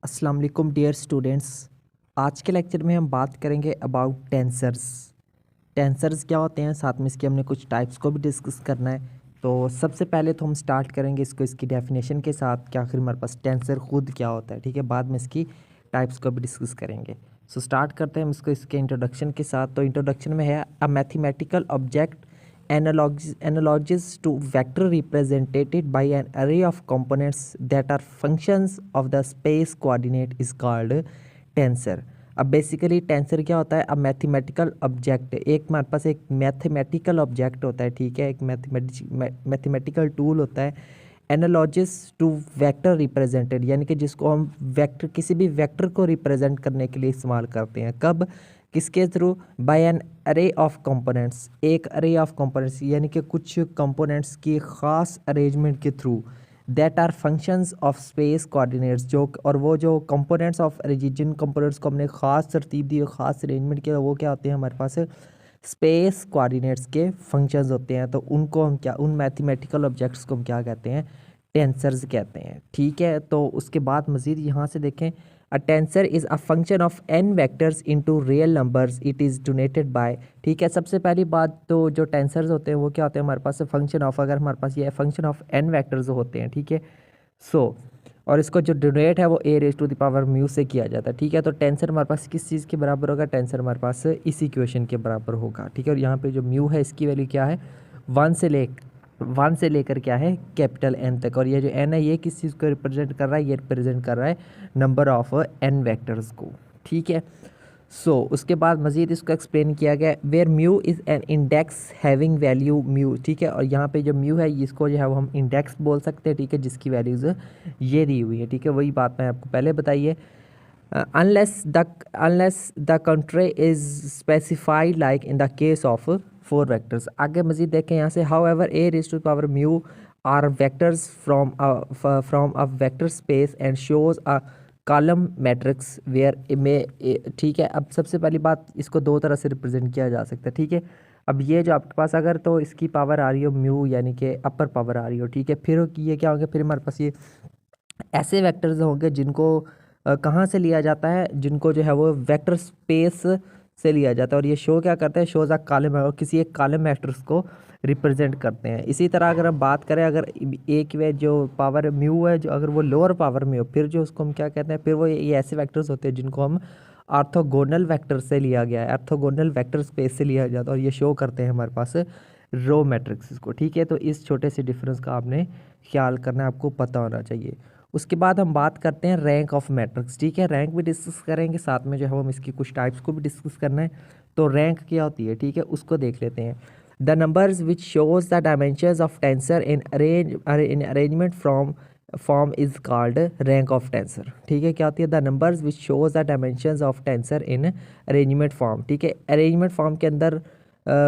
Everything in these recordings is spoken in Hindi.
अस्सलाम वालेकुम डियर स्टूडेंट्स। आज के लेक्चर में हम बात करेंगे अबाउट टेंसर्स। टेंसर्स क्या होते हैं, साथ में इसके हमने कुछ टाइप्स को भी डिस्कस करना है। तो सबसे पहले तो हम स्टार्ट करेंगे इसको इसकी डेफिनेशन के साथ कि आखिर हमारे पास टेंसर खुद क्या होता है। ठीक है, बाद में इसकी टाइप्स को भी डिस्कस करेंगे। सो स्टार्ट करते हैं हम इसको इसके इंट्रोडक्शन के साथ। तो इंट्रोडक्शन में है a mathematical object analogies to vector represented by an array of components that are functions of the space coordinate is called tensor। अब बेसिकली टेंसर क्या होता है? अब मैथमेटिकल ऑब्जेक्ट, एक हमारे पास एक मैथमेटिकल ऑब्जेक्ट होता है। ठीक है, एक मैथमेटिकल टूल होता है एनालॉजिस टू वेक्टर रिप्रेजेंटेड, यानी कि जिसको हम वेक्टर, किसी भी वेक्टर को रिप्रेजेंट करने के लिए इस्तेमाल करते हैं। कब? किसके थ्रू? बाय एन अरे ऑफ कंपोनेंट्स, एक अरे ऑफ कंपोनेंट्स यानी कि कुछ कंपोनेंट्स की ख़ास अरेंजमेंट के through that are functions of space coordinates, जो और वो जो कंपोनेंट्स ऑफ जिन कंपोनेंट्स को हमने ख़ास तरतीब दी, ख़ास अरेंजमेंट किया, वो क्या होते हैं हमारे पास? स्पेस कोऑर्डिनेट्स के फंक्शंस होते हैं। तो उनको हम क्या, उन मैथमेटिकल ऑब्जेक्ट्स को हम क्या कहते हैं? टेंसर्स कहते हैं। ठीक है, तो उसके बाद मज़ीद यहाँ से देखें, a tensor is a function of N vectors into real numbers, it is donated by. ठीक है, सबसे पहली बात तो जो टेंसर्स होते हैं वो क्या होते हैं हमारे पास? फंक्शन ऑफ, अगर हमारे पास ये फंक्शन ऑफ एन वेक्टर्स होते हैं। ठीक है, सो और इसको जो डोनेट है वो A raise to the power mu से किया जाता है। ठीक है, तो टेंसर हमारे पास किस चीज़ के बराबर होगा? टेंसर हमारे पास इस इक्वेशन के बराबर होगा। ठीक है, और यहाँ पे जो म्यू है इसकी वैल्यू क्या है? वन से लेकर क्या है? कैपिटल एन तक। और ये जो एन है ये किस चीज़ को रिप्रेजेंट कर रहा है? ये रिप्रेजेंट कर रहा है नंबर ऑफ एन वेक्टर्स को। ठीक है, उसके बाद मज़ीद इसको एक्सप्लेन किया गया, where mu is an index having value mu. ठीक है, और यहाँ पे जो म्यू है इसको जो है वो हम इंडेक्स बोल सकते हैं। ठीक है, जिसकी वैल्यूज़ ये दी हुई है। ठीक है, वही बात मैं आपको पहले बताइए। Unless the country is specified like in the case of four vectors. आगे मज़ीद देखें यहाँ से, however a raise to power mu are vectors from a vector space and shows a column matrix where में। ठीक है, अब सबसे पहली बात, इसको दो तरह से रिप्रेजेंट किया जा सकता है। ठीक है, अब ये जो आपके पास अगर तो इसकी पावर आ रही हो म्यू, यानी कि अपर पावर आ रही हो। ठीक है, फिर ये क्या होंगे? फिर हमारे पास ये ऐसे वेक्टर्स होंगे जिनको कहाँ से लिया जाता है? जिनको जो है वो वेक्टर स्पेस से लिया जाता है। और ये शो क्या करते हैं? शोज अ कॉलम, और किसी एक कॉलम मैट्रिक्स को रिप्रेजेंट करते हैं। इसी तरह अगर हम बात करें, अगर एक वे जो पावर म्यू है, जो अगर वो लोअर पावर में हो, फिर जो उसको हम क्या कहते हैं? फिर वो ये ऐसे वेक्टर्स होते हैं जिनको हम ऑर्थोगोनल वेक्टर से लिया गया है, ऑर्थोगोनल वेक्टर स्पेस से लिया जाता है, और ये शो करते हैं हमारे पास रो मैट्रिक्स को। ठीक है, तो इस छोटे से डिफरेंस का आपने ख्याल करना है, आपको पता होना चाहिए। उसके बाद हम बात करते हैं रैंक ऑफ मैट्रिक्स। ठीक है, रैंक भी डिस्कस करेंगे, साथ में जो है हम इसकी कुछ टाइप्स को भी डिस्कस करना है। तो रैंक क्या होती है? ठीक है, उसको देख लेते हैं। The numbers which shows the dimensions of tensor in arrangement from form is called rank of tensor. ठीक है, क्या होती है? The numbers which shows the dimensions of tensor in arrangement form. ठीक है, अरेंजमेंट फॉर्म के अंदर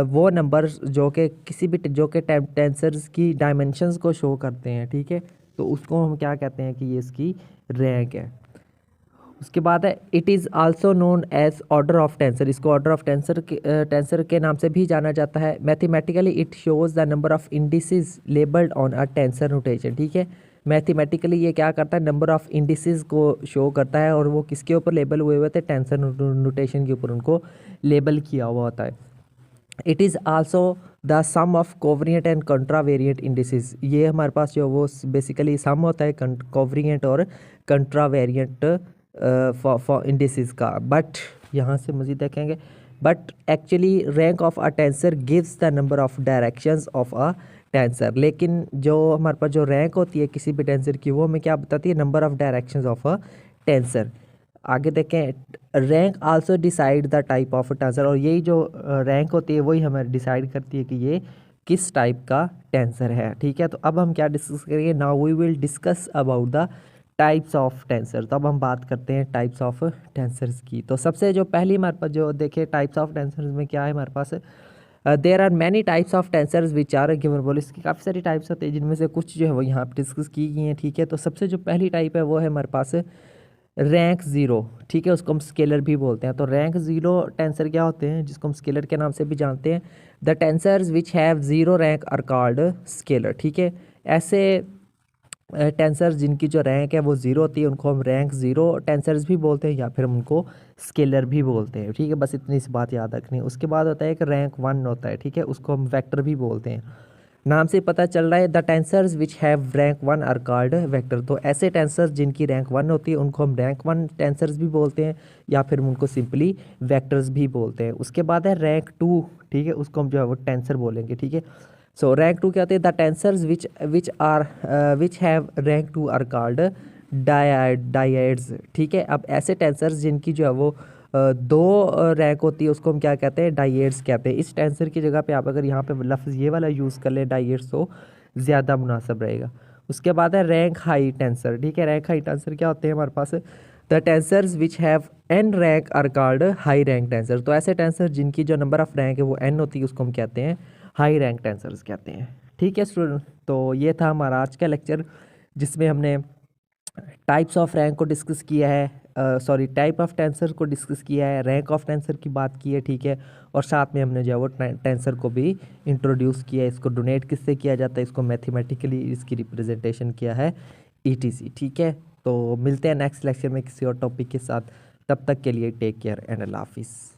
वो नंबर्स जो कि किसी भी जो कि टेंसर्स की डायमेंशंस को शो करते हैं। ठीक है, तो उसको हम क्या कहते हैं? कि ये इसकी रैंक है। उसके बाद है, it is also known as order of tensor. इसको ऑर्डर ऑफ टेंसर के नाम से भी जाना जाता है। Mathematically it shows the number of indices labelled on a tensor notation. ठीक है, मैथमेटिकली ये क्या करता है? नंबर ऑफ इंडिसेस को शो करता है, और वो किसके ऊपर लेबल हुए हुए थे? टेंसर नोटेशन के ऊपर उनको लेबल किया हुआ होता है। It is also the sum of covariant and contravariant indices. ये हमारे पास जो वो बेसिकली सम होता है कोवरिएंट और कंट्रावेरिएंट फॉर इंडिसेस का। बट यहाँ से मज़ीद देखेंगे, but actually rank of a tensor gives the number of directions of a tensor. लेकिन जो हमारे पास जो रैंक होती है किसी भी टेंसर की, वो हमें क्या बताती है? Number of directions of a tensor. आगे देखें, rank also decide the type of tensor. और यही जो रैंक होती है वही हमें डिसाइड करती है कि ये किस टाइप का टेंसर है। ठीक है, तो अब हम क्या डिस्कस करेंगे? Now we will discuss about the types of tensor. तो अब हम बात करते हैं टाइप्स ऑफ टेंसर्स की। तो सबसे जो पहली हमारे पास जो देखिए टाइप्स ऑफ टेंसर्स में क्या है हमारे पास? There are many types of tensors which are given. बोल इसकी काफ़ी सारी टाइप्स होती है, जिनमें से कुछ जो है वो यहाँ पर डिस्कस की गई हैं। ठीक है, तो सबसे जो पहली टाइप है वो है हमारे पास रैंक ज़ीरो। ठीक है, उसको हम स्केलर भी बोलते हैं। तो रैंक ज़ीरो टेंसर क्या होते हैं, जिसको हम स्केलर के नाम से भी जानते हैं? The tensors which have zero rank are called scalar. ठीक है, ऐसे टेंसर्स जिनकी जो रैंक है वो ज़ीरो होती है उनको हम रैंक ज़ीरो टेंसर्स भी बोलते हैं या फिर हम उनको स्केलर भी बोलते हैं। ठीक है, बस इतनी सी बात याद रखनी है। उसके बाद होता है एक रैंक वन होता है, ठीक है, उसको हम वेक्टर भी बोलते हैं। नाम से पता चल रहा है the tensors which have rank one are called vector. तो ऐसे टेंसर्स जिनकी रैंक वन होती है उनको हम रैंक वन टेंसर्स भी बोलते हैं या फिर हम उनको सिंपली वेक्टर्स भी बोलते हैं। उसके बाद है रैंक टू, ठीक है, उसको हम जो है वो टेंसर बोलेंगे। ठीक है, सो रैंक टू क्या होते हैं the tensors which have rank two are called dyads. ठीक है, अब ऐसे टेंसर्स जिनकी जो है वो दो रैंक होती है उसको हम क्या कहते हैं, डाइएट्स कहते हैं। इस टेंसर की जगह पे आप अगर यहाँ पे लफ्ज़ ये वाला यूज़ कर लें डाइएट्स तो ज़्यादा मुनासिब रहेगा। उसके बाद है रैंक हाई टेंसर। ठीक है, रैंक हाई टेंसर क्या होते हैं हमारे पास, the tensors which have N rank are called high rank tensor. तो ऐसे टेंसर जिनकी जो नंबर ऑफ रैंक है वो एन होती है उसको हम कहते हैं हाई रैंक टेंसर्स कहते हैं। ठीक है स्टूडेंट, तो ये था हमारा आज का लेक्चर जिसमें हमने टाइप्स ऑफ रैंक को डिस्कस किया है, सॉरी टाइप ऑफ टेंसर को डिस्कस किया है, रैंक ऑफ टेंसर की बात की है। ठीक है, और साथ में हमने जो है वो टेंसर को भी इंट्रोड्यूस किया है, इसको डोनेट किससे किया जाता है, इसको मैथमेटिकली इसकी रिप्रेजेंटेशन किया है ईटीसी। ठीक है, तो मिलते हैं नेक्स्ट लेक्चर में किसी और टॉपिक के साथ। तब तक के लिए टेक केयर एंड अल्लाह हाफिज़।